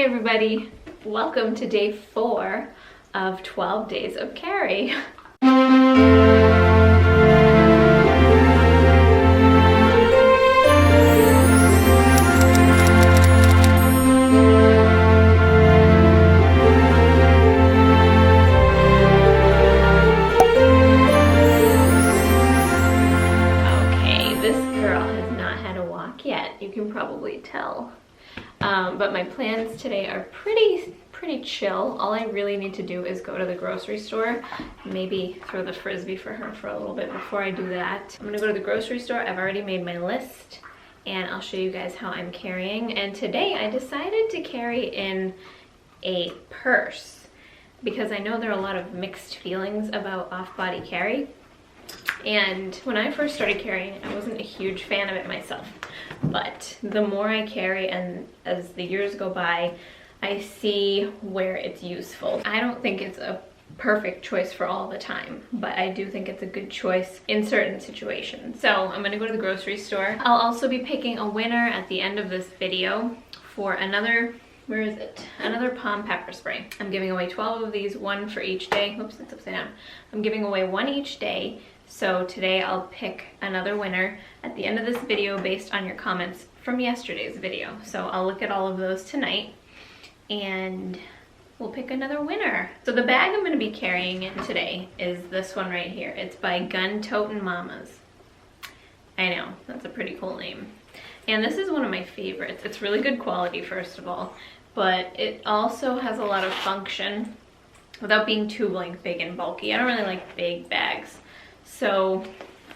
Hey everybody, welcome to day 4 of 12 days of carry. Okay, this girl has not had a walk yet, you can probably tell. But my plans today are pretty chill. All I really need to do is go to the grocery store, maybe throw the frisbee for her for a little bit. Before I do that, I'm gonna go to the grocery store. I've already made my list and I'll show you guys how I'm carrying. And today I decided to carry in a purse because I know there are a lot of mixed feelings about off-body carry. And when I first started carrying, I wasn't a huge fan of it myself. But the more I carry and as the years go by, I see where it's useful. I don't think it's a perfect choice for all the time, but I do think it's a good choice in certain situations. So I'm gonna go to the grocery store. I'll also be picking a winner at the end of this video for another, where is it? Another palm pepper spray. I'm giving away 12 of these, one for each day. Oops, it's upside down. I'm giving away one each day. So today I'll pick another winner at the end of this video based on your comments from yesterday's video. So I'll look at all of those tonight and we'll pick another winner. So the bag I'm going to be carrying in today is this one right here. It's by Gun Totin' Mamas. I know, that's a pretty cool name. And this is one of my favorites. It's really good quality, first of all, but it also has a lot of function without being too big and bulky. I don't really like big bags. So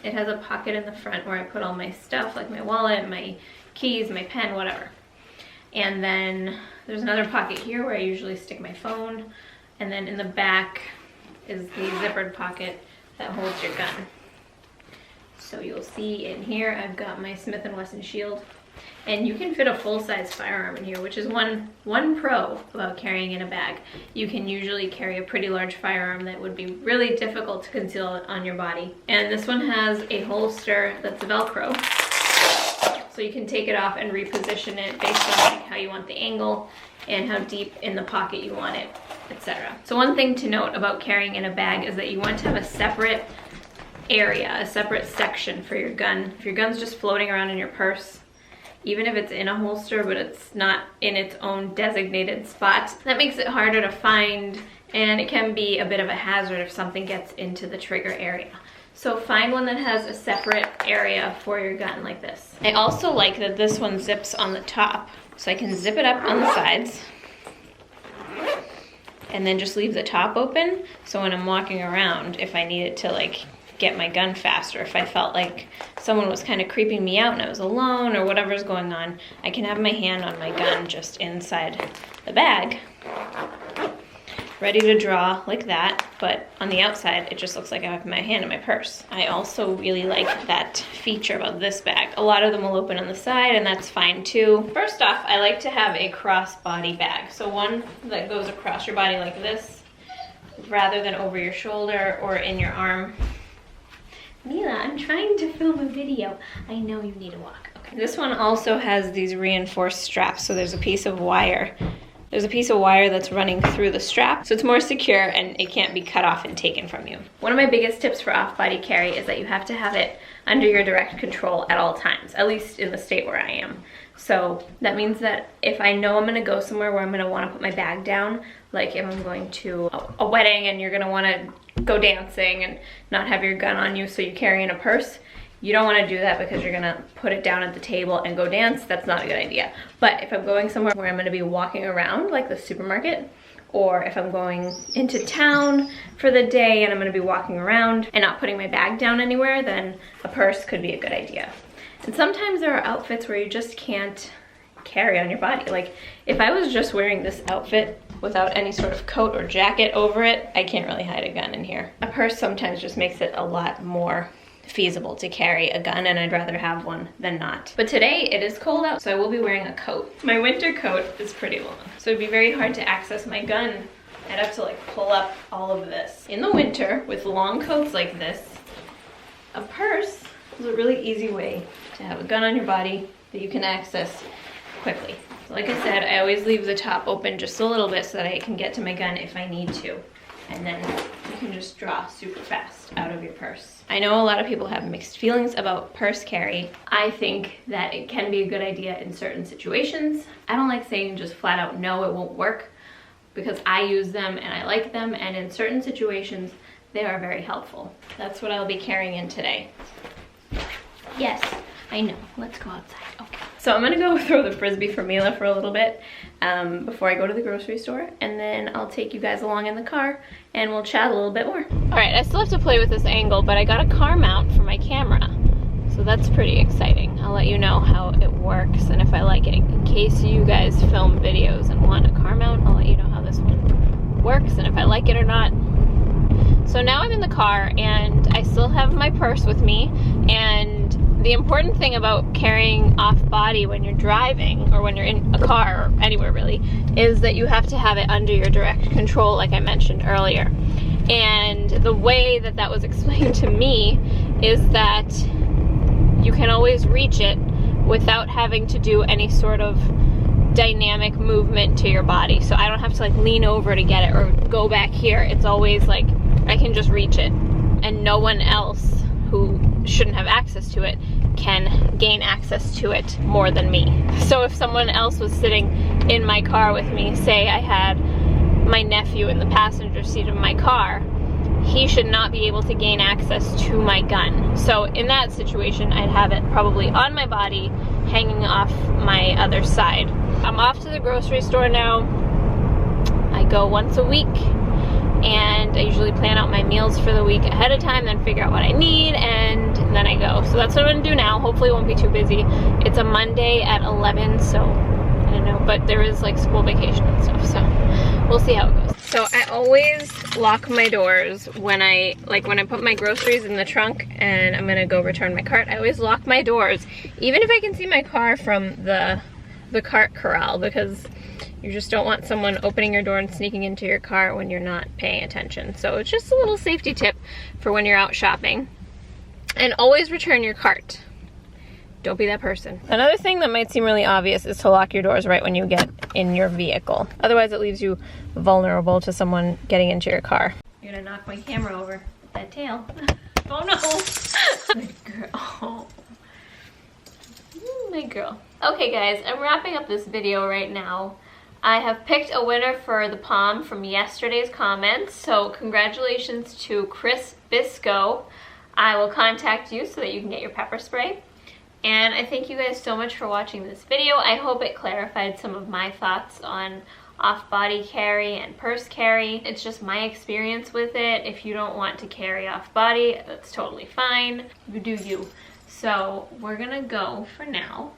it has a pocket in the front where I put all my stuff, like my wallet, my keys, my pen, whatever. And then there's another pocket here where I usually stick my phone. And then in the back is the zippered pocket that holds your gun. So you'll see in here I've got my Smith & Wesson shield. And you can fit a full-size firearm in here, which is one pro about carrying in a bag. You can usually carry a pretty large firearm that would be really difficult to conceal on your body. And this one has a holster that's Velcro. So you can take it off and reposition it based on like how you want the angle and how deep in the pocket you want it, etc. So one thing to note about carrying in a bag is that you want to have a separate area, a separate section for your gun. If your gun's just floating around in your purse, even if it's in a holster but it's not in its own designated spot, that makes it harder to find and it can be a bit of a hazard if something gets into the trigger area. So find one that has a separate area for your gun like this. I also like that this one zips on the top, so I can zip it up on the sides and then just leave the top open, so when I'm walking around, if I needed to like get my gun faster, if I felt like someone was kind of creeping me out and I was alone or whatever's going on, I can have my hand on my gun just inside the bag, ready to draw like that, but on the outside it just looks like I have my hand in my purse. I also really like that feature about this bag. A lot of them will open on the side and that's fine too. First off, I like to have a crossbody bag, so one that goes across your body like this rather than over your shoulder or in your arm. Mila, I'm trying to film a video. I know you need a walk. Okay. This one also has these reinforced straps, so there's a piece of wire. There's a piece of wire that's running through the strap, so it's more secure and it can't be cut off and taken from you. One of my biggest tips for off-body carry is that you have to have it under your direct control at all times, at least in the state where I am. So that means that if I know I'm gonna go somewhere where I'm gonna wanna put my bag down, like if I'm going to a wedding and you're gonna wanna go dancing and not have your gun on you so you carry in a purse, you don't want to do that because you're gonna put it down at the table and go dance. That's not a good idea. But if I'm going somewhere where I'm gonna be walking around, like the supermarket, or if I'm going into town for the day and I'm gonna be walking around and not putting my bag down anywhere, then a purse could be a good idea. And sometimes there are outfits where you just can't carry on your body. Like if I was just wearing this outfit without any sort of coat or jacket over it, I can't really hide a gun in here. A purse sometimes just makes it a lot more feasible to carry a gun, and I'd rather have one than not. But today it is cold out, so I will be wearing a coat. My winter coat is pretty long, so it'd be very hard to access my gun. I'd have to like pull up all of this. In the winter, with long coats like this, a purse is a really easy way to have a gun on your body that you can access quickly. So like I said, I always leave the top open just a little bit so that I can get to my gun if I need to. And then you can just draw super fast out of your purse. I know a lot of people have mixed feelings about purse carry. I think that it can be a good idea in certain situations. I don't like saying just flat out no, it won't work, because I use them and I like them, and in certain situations they are very helpful. That's what I'll be carrying in today. Yes, I know, let's go outside. Okay. So I'm gonna go throw the Frisbee for Mila for a little bit before I go to the grocery store, and then I'll take you guys along in the car and we'll chat a little bit more. All right, I still have to play with this angle, but I got a car mount for my camera. So that's pretty exciting. I'll let you know how it works and if I like it. In case you guys film videos and want a car mount, I'll let you know how this one works and if I like it or not. So now I'm in the car and I still have my purse with me, and the important thing about carrying off body when you're driving or when you're in a car or anywhere really is that you have to have it under your direct control, like I mentioned earlier. And the way that that was explained to me is that you can always reach it without having to do any sort of dynamic movement to your body. So I don't have to like lean over to get it or go back here. It's always like I can just reach it, and no one else who shouldn't have access to it can gain access to it more than me. So if someone else was sitting in my car with me, say I had my nephew in the passenger seat of my car, he should not be able to gain access to my gun. So in that situation, I'd have it probably on my body, hanging off my other side. I'm off to the grocery store now. I go once a week, and I usually plan out my meals for the week ahead of time, then figure out what I need, and then I go. So that's what I'm gonna do now. Hopefully it won't be too busy. It's a Monday at 11, so I don't know, but there is like school vacation and stuff, so we'll see how it goes. So I always lock my doors when I put my groceries in the trunk and I'm gonna go return my cart. I always lock my doors, even if I can see my car from the cart corral, because you just don't want someone opening your door and sneaking into your car when you're not paying attention. So it's just a little safety tip for when you're out shopping. And always return your cart. Don't be that person. Another thing that might seem really obvious is to lock your doors right when you get in your vehicle. Otherwise it leaves you vulnerable to someone getting into your car. You're gonna knock my camera over with that tail. Oh no! Good girl. My girl. Okay guys, I'm wrapping up this video right now. I have picked a winner for the Palm from yesterday's comments, so congratulations to Chris Bisco. I will contact you so that you can get your pepper spray. And I thank you guys so much for watching this video. I hope it clarified some of my thoughts on off-body carry and purse carry. It's just my experience with it. If you don't want to carry off-body, that's totally fine. You do you. So we're gonna go for now.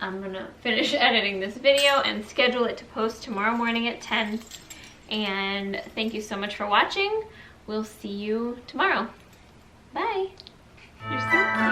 I'm gonna finish editing this video and schedule it to post tomorrow morning at 10. And thank you so much for watching. We'll see you tomorrow. Bye. You're so cute.